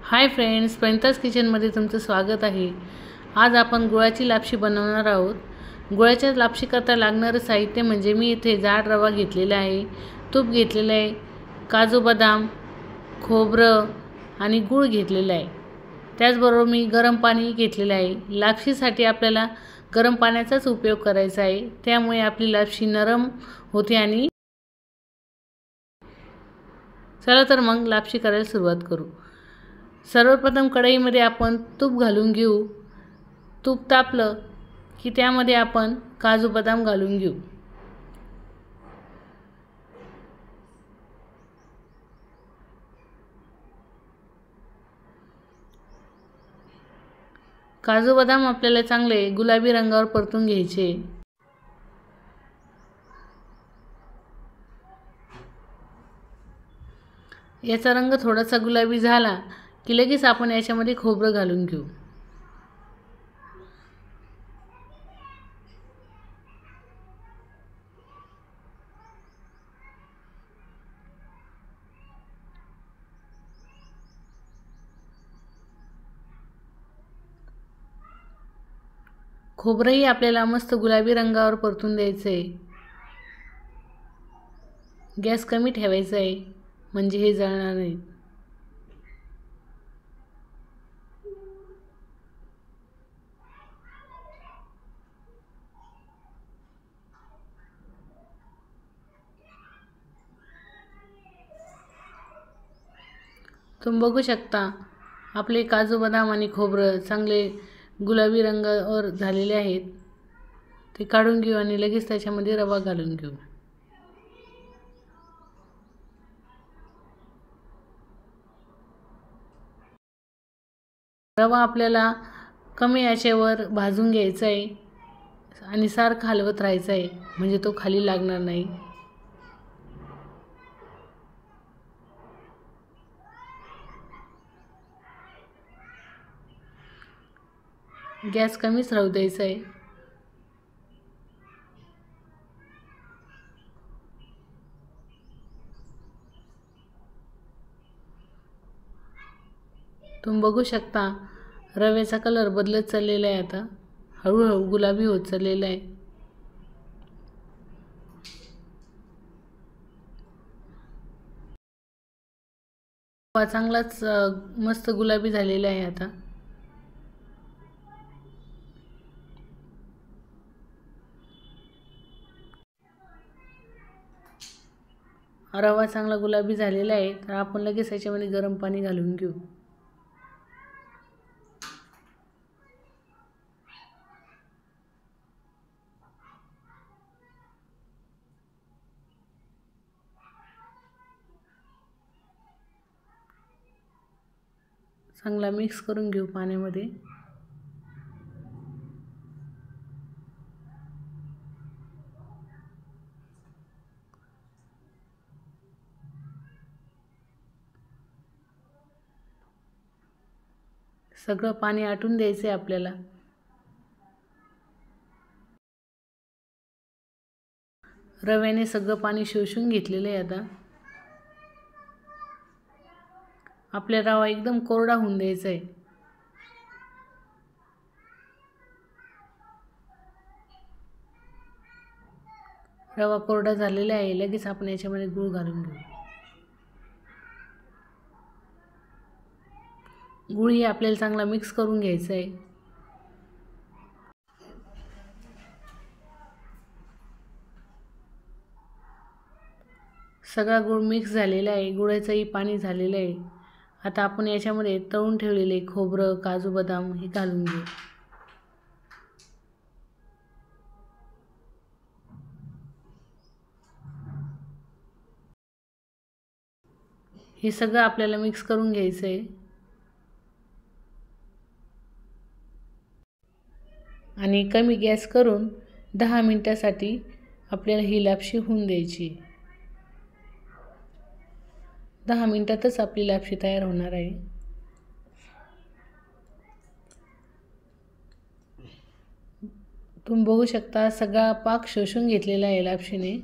Hi friends, प्रणिताज किचनमध्ये तुमचं स्वागत आहे। आज आपण गुळाची लापशी बनवणार आहोत। गुळाच्या लापशी करता लागणारे साहित्य म्हणजे मी इथे जाड रवा घेतलेला आहे, तूप घेतलेले आहे, काजू बदाम, खोबरं आणि गूळ घेतलेला आहे। त्याचबरोबर मी गरम पाणी घेतलेले आहे। लापशीसाठी आपल्याला गरम पाण्याचाच उपयोग करायचा आहे, त्यामुळे आपली लापशी नरम होते। आणि चला तर मग लापशी करायला सुरुवात करू। सर्वप्रथम कढईमध्ये आपण तूप घालून घेऊ। तूप तापलं की त्यामध्ये आपण काजू बदाम घालून घेऊ। काजू बदाम आपल्याला चांगले गुलाबी रंगावर परतून घ्यायचे। याचा रंग थोडासा गुलाबी झाला की लगेच आपण याच्यामध्ये खोबरं घालून घेऊ। खोबरंही आपल्याला मस्त गुलाबी रंगावर परतून द्यायचं आहे। गॅस कमी ठेवायचा आहे म्हणजे हे जळणार नाही। तुम्ही बघू शकता आपले काजू बदाम आणि खोबरं चांगले गुलाबी रंगावर झालेले आहेत। ते काढून घेऊ आणि लगेच त्याच्यामध्ये रवा घालून घेऊ। रवा आपल्याला कमी आचेवर भाजून घ्यायचा आहे आणि सारखं हलवत राहायचं आहे म्हणजे तो खाली लागणार नाही। गॅस कमीच राहू द्यायचा आहे। तुम्ही बघू शकता रव्याचा कलर बदलत चाललेला आहे। आता हळूहळू गुलाबी होत चाललेला आहे। रवा चांगलाच मस्त गुलाबी झालेला आहे। आता रवा चांगला गुलाबी झालेला आहे, तर आपण लगेच याच्यामध्ये गरम पाणी घालून घेऊ। चांगला मिक्स करून घेऊ पाण्यामध्ये। सगळं पाणी आटून द्यायचं आहे आपल्याला। रव्याने सगळं पाणी शोषून घेतलेलं आहे। आता आपला रवा एकदम कोरडा होऊन द्यायचा आहे। रवा कोरडा झालेला आहे, लगेच आपण याच्यामध्ये गूळ घालून घेऊ। गूळही आपल्याला चांगला मिक्स करून घ्यायचा आहे। सगळा गूळ मिक्स झालेला आहे, गुळाचंही पाणी झालेलं आहे। आता आपण याच्यामध्ये तळून ठेवलेले खोबरं, काजू बदाम हे घालून घेऊ। हे सगळं आपल्याला मिक्स करून घ्यायचं आहे आणि कमी गॅस करून 10 मिनिटांसाठी आपल्याला ही लापशी होऊन द्यायची। 10 मिनिटातच आपली लापशी तयार होणार आहे। तुम्ही बघू शकता सगळा पाक शोषून घेतलेला आहे लापशीने।